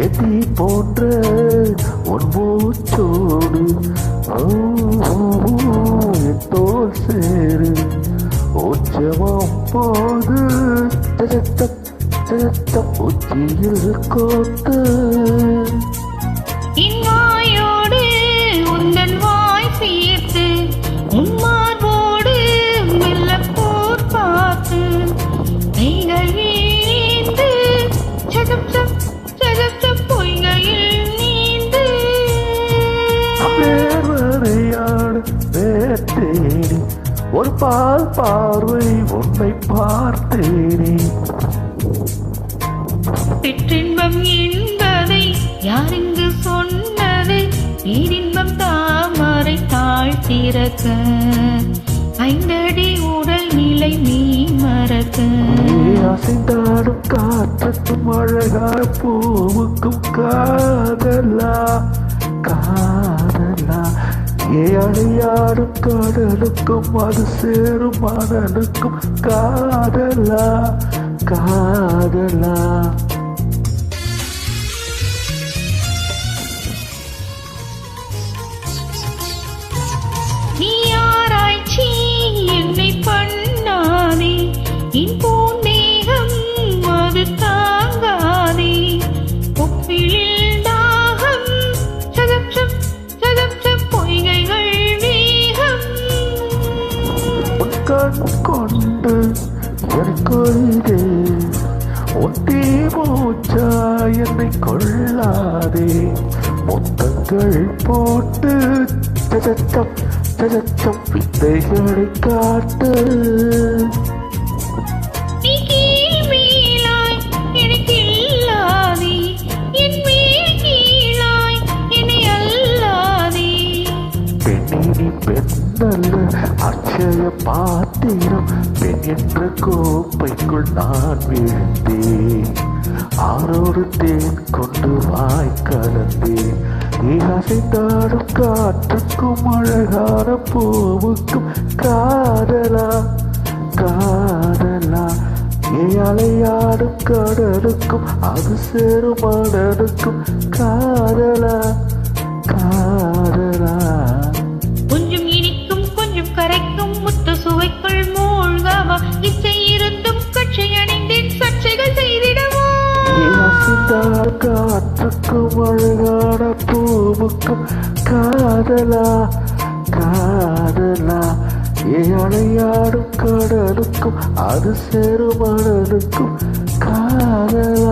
எதி போன்ற உன் மூச்சோடு தோல் சேரு உச்சமம் போது உச்சியில் கோத்து இன்வாயோடு உந்தன் வாய் சேர்த்து உன்மார்போடு மெல்ல போர் பார்த்து கைகள் வீந்து சதம் பொய்கையில் நீந்து வேறையாடு வேட்டேனி ஒரு பால் பார்வை உன்னை பார்த்தேனே பெற்றின்பம் என்பதை யாரெங்கு சொன்னதை பேரின்பம் தாமரை தாழ்த்திறக்க ஐந்தடி உடல் நிலை நீ மறக்க அசைந்தாடும் காற்றுக்கும் அழகான பூவுக்கும் காதலா காதலா அலையாடும் கடலுக்கும் அது சேரும் மணலுக்கும் காதலா காதலா நீ ஆராய்ச்சி என்னை பண்ணாதே என் பூந்தேகம் அது தாங்காதே உப்பிழில் தாகம் சதம் பொய்கைகள் வேகம் உன் கண் கொண்டு எனக்கொழிதே ஒட்டி மூச்சா என்னை கொள்ளாதே முத்தங்கள் போட்டு சதச்சம் வித்தைகளை காட்டு நீ கீழ் மேலாய் எனக்கு இல்லாதே என் மேல் கீழாய் என்னை அல்லாதே பெண்ணினி பெண்ணல்ல அட்சய பாத்திரம் பெண் என்ற கோப்பைக்குள் நான் விழுந்தேன் ஆரோடு தேன் கொண்டு வாய் கலந்தேன் அசைந்தாடும் காற்றுக்கும் அழகான பூவுக்கும் காதலா காதலா அலையாடும் கடலுக்கும் அது சேரும் மணலுக்கும் காதலா காதலா கொஞ்சம் இனிக்கும் கொஞ்சம் கரைக்கும் முத்து சுவைக்குள் மூழ்கவா இச்சை இருந்தும் கட்சி அணிந்தேன் சர்ச்சைகள் செய்திடவா காற்றுக்கும் அழகான பூவுக்கும் காதலா காதலா அலையாடும் கடலுக்கும் அது சேரும் மணலுக்கும் காதலா